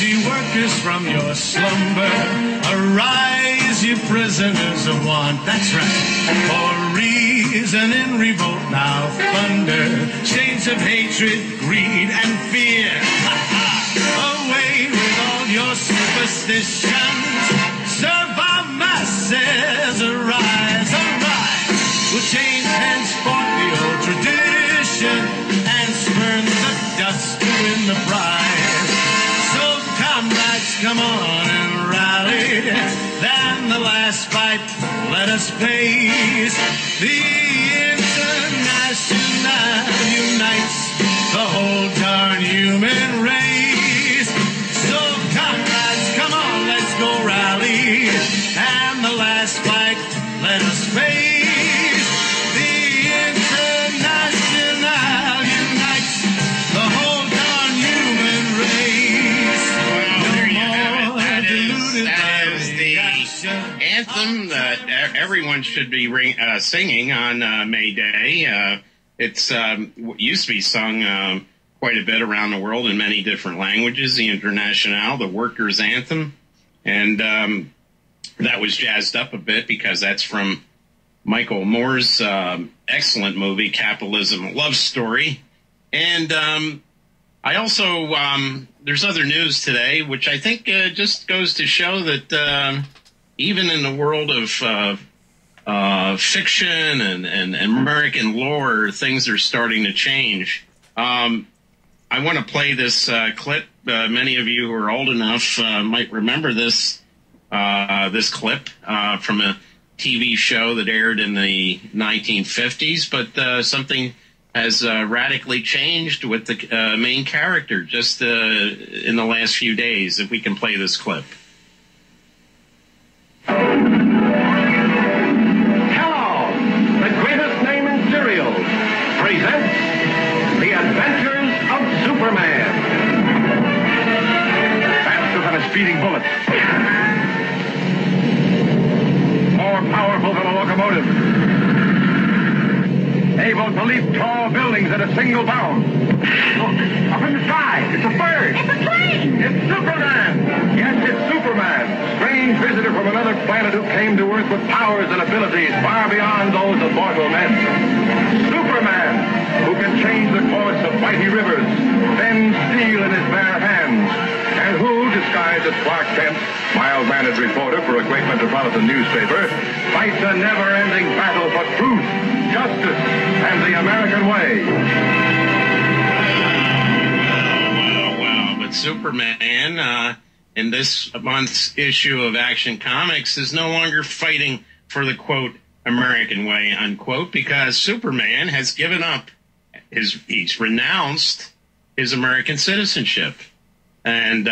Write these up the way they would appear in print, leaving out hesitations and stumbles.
ye workers, from your slumber. Arise, ye prisoners of want. That's right. For reason in revolt now thunder. Chains of hatred, greed, and fear. Away with all your superstitions. Serve our masses. Arise, arise. We'll change henceforth the old tradition and spurn the dust to win the prize. So comrades, come on and rally. Then the last fight let us face. The International unites the whole darn human race. So comrades, come on, let's go rally. And the last fight let us face. The International unites the whole darn human race. Well, there you have it. That is the anthem that everyone should be singing on May Day. It's used to be sung quite a bit around the world in many different languages, the International, the workers' anthem. And that was jazzed up a bit because that's from Michael Moore's excellent movie, Capitalism, a Love Story. And I also, there's other news today, which I think just goes to show that even in the world of fiction and American lore, things are starting to change. I want to play this clip. Many of you who are old enough might remember this clip from a TV show that aired in the 1950s, but something has radically changed with the main character just in the last few days. If we can play this clip. Presents The Adventures of Superman. Faster than a speeding bullet. More powerful than a locomotive. Able to leap tall buildings at a single bound. Look, up in the sky. It's a bird. It's a plane. It's Superman. Yes, it's Superman. Strange visitor from another planet who came to Earth with powers and abilities far beyond those of mortal men. Superman, who can change the course of mighty rivers, bend steel in his bare hands, and who, disguised as Clark Kent, mild-mannered reporter for a great metropolitan newspaper, fights a never-ending battle for truth, justice, and the American way. Well, but Superman, in this month's issue of Action Comics, is no longer fighting for the, quote, American way, unquote, because Superman has given up he's renounced his American citizenship. And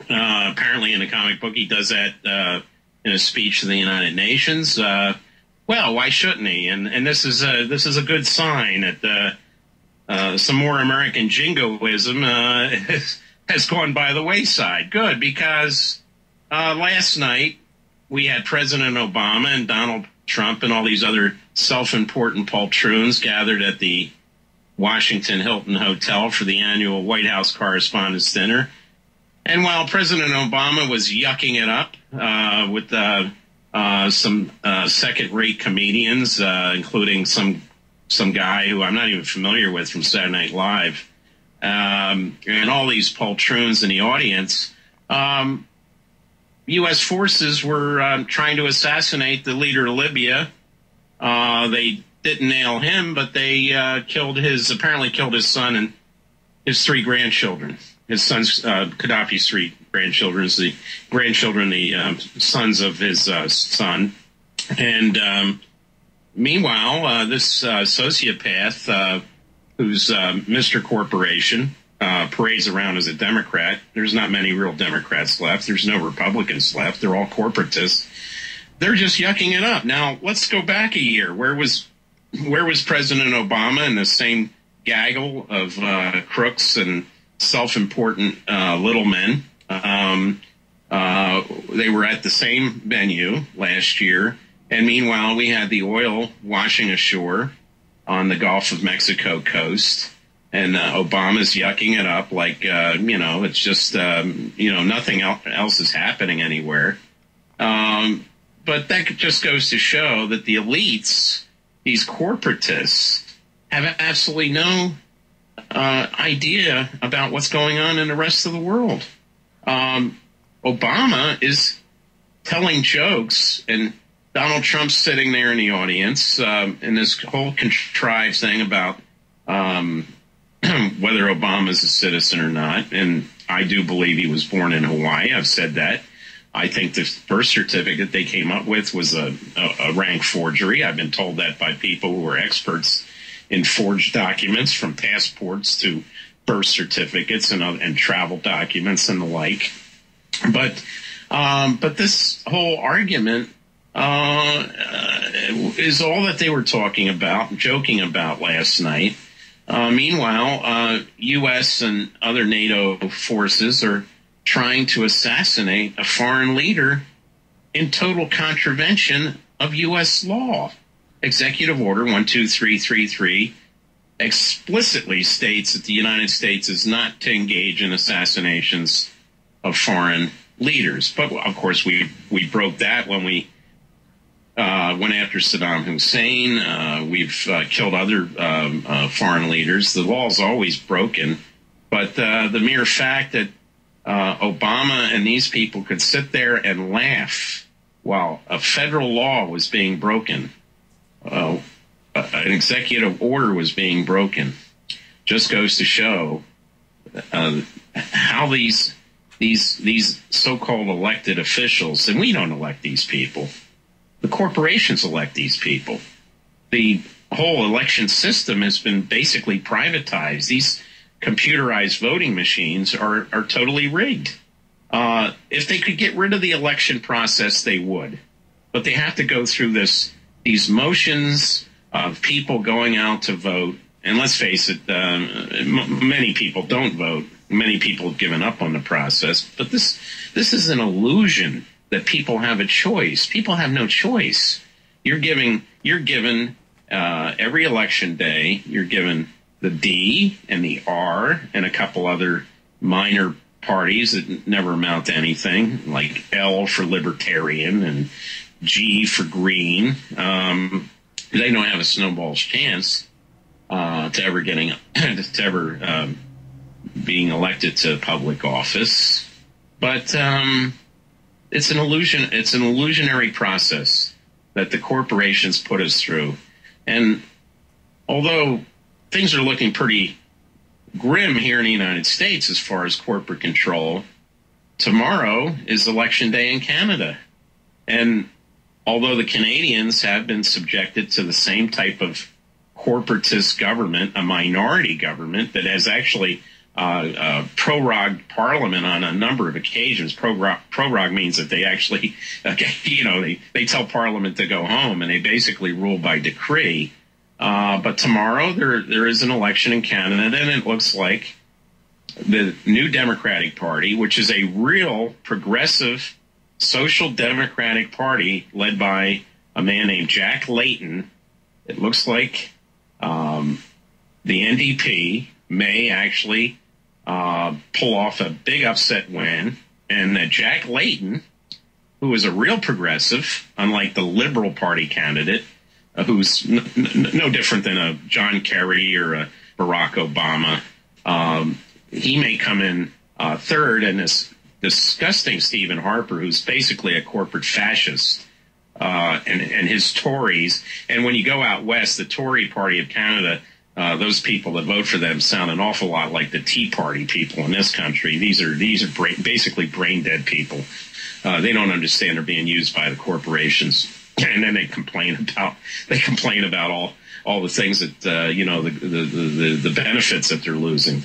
apparently in the comic book he does that in a speech to the United Nations. Well, why shouldn't he? And this is a good sign that some more American jingoism has gone by the wayside. Good, because last night we had President Obama and Donald Trump and all these other self-important poltroons gathered at the Washington Hilton Hotel for the annual White House Correspondents' Dinner. And while President Obama was yucking it up with some second-rate comedians, including some guy who I'm not even familiar with from Saturday Night Live, and all these poltroons in the audience, U.S. forces were trying to assassinate the leader of Libya. They didn't nail him, but they apparently killed his son and his three grandchildren. His son's Gaddafi's three grandchildren, the sons of his son. And meanwhile, this sociopath, who's Mr. Corporation, parades around as a Democrat. There's not many real Democrats left. There's no Republicans left. They're all corporatists. They're just yucking it up. Now, let's go back a year. Where was President Obama and the same gaggle of crooks and self-important little men? They were at the same venue last year. And meanwhile, we had the oil washing ashore on the Gulf of Mexico coast. And Obama's yucking it up like, it's just, nothing else is happening anywhere. But that just goes to show that the elites, these corporatists, have absolutely no idea about what's going on in the rest of the world. Obama is telling jokes, and Donald Trump's sitting there in the audience, and this whole contrived thing about whether Obama's a citizen or not. And I do believe he was born in Hawaii. I've said that. I think the birth certificate they came up with was a rank forgery. I've been told that by people who are experts in forged documents, from passports to birth certificates and travel documents and the like. But this whole argument is all that they were talking about, joking about last night. Meanwhile, U.S. and other NATO forces are trying to assassinate a foreign leader in total contravention of U.S. law. Executive Order 12333 explicitly states that the United States is not to engage in assassinations of foreign leaders. But, of course, we broke that when we went after Saddam Hussein. We've killed other foreign leaders. The law is always broken. But the mere fact that Obama and these people could sit there and laugh while a federal law was being broken, an executive order was being broken, just goes to show how these so-called elected officials, and we don't elect these people, the corporations elect these people. The whole election system has been basically privatized. These computerized voting machines are totally rigged. If they could get rid of the election process, they would. But they have to go through these motions of people going out to vote. And let's face it, many people don't vote. Many people have given up on the process. But this is an illusion that people have a choice. People have no choice. You're given every election day, you're given the D and the R and a couple other minor parties that never amount to anything, like L for libertarian and G for green. They don't have a snowball's chance to ever being elected to public office. But it's an illusion. It's an illusionary process that the corporations put us through. And although things are looking pretty grim here in the United States as far as corporate control, tomorrow is election day in Canada. And although the Canadians have been subjected to the same type of corporatist government, a minority government that has actually prorogued Parliament on a number of occasions. Prorogue means that they actually, they tell Parliament to go home, and they basically rule by decree. But tomorrow there is an election in Canada, and it looks like the New Democratic Party, which is a real progressive social democratic party led by a man named Jack Layton, it looks like the NDP may actually pull off a big upset win, and that Jack Layton, who is a real progressive, unlike the Liberal Party candidate, who's no different than a John Kerry or a Barack Obama, he may come in third, and this disgusting Stephen Harper, who's basically a corporate fascist, and his Tories. And when you go out west, the Tory Party of Canada, those people that vote for them sound an awful lot like the Tea Party people in this country. These are basically brain dead people. They don't understand they're being used by the corporations, and then they complain about all the things that the benefits that they're losing,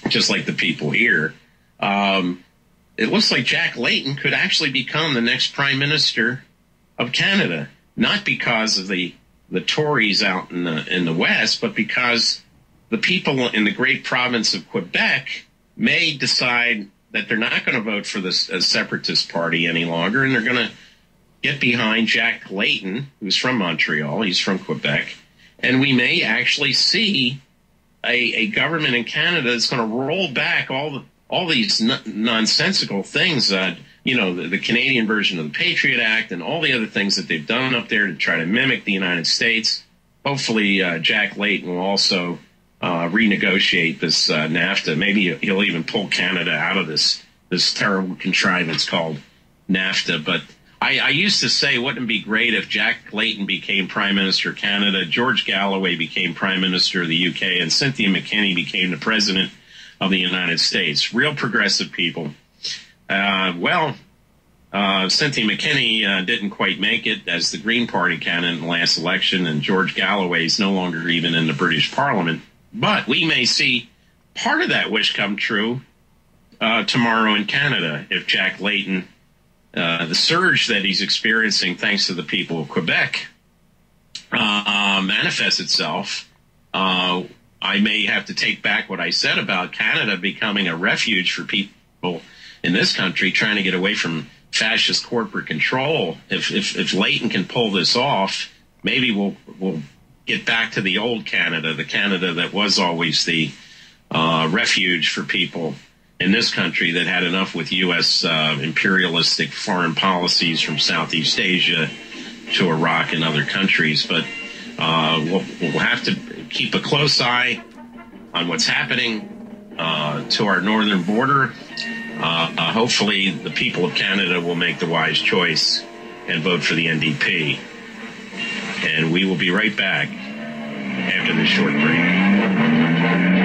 just like the people here. It looks like Jack Layton could actually become the next Prime Minister of Canada, not because of the Tories out in the West, but because the people in the great province of Quebec may decide that they're not going to vote for this separatist party any longer, and they're going to get behind Jack Layton, who's from Montreal. He's from Quebec. And we may actually see a government in Canada that's going to roll back all these nonsensical things. The Canadian version of the Patriot Act and all the other things that they've done up there to try to mimic the United States. Hopefully, Jack Layton will also renegotiate this NAFTA. Maybe he'll even pull Canada out of this terrible contrivance called NAFTA. But I used to say, wouldn't it be great if Jack Layton became Prime Minister of Canada, George Galloway became Prime Minister of the UK, and Cynthia McKinney became the President of the United States? Real progressive people. Cynthia McKinney didn't quite make it as the Green Party candidate in the last election, and George Galloway is no longer even in the British Parliament. But we may see part of that wish come true tomorrow in Canada if Jack Layton, the surge that he's experiencing thanks to the people of Quebec, manifests itself. I may have to take back what I said about Canada becoming a refuge for people in this country trying to get away from fascist corporate control. If Layton can pull this off, maybe we'll get back to the old Canada, the Canada that was always the refuge for people in this country that had enough with U.S. Imperialistic foreign policies from Southeast Asia to Iraq and other countries. But we'll have to keep a close eye on what's happening to our northern border. Hopefully the people of Canada will make the wise choice and vote for the NDP. And we will be right back after this short break.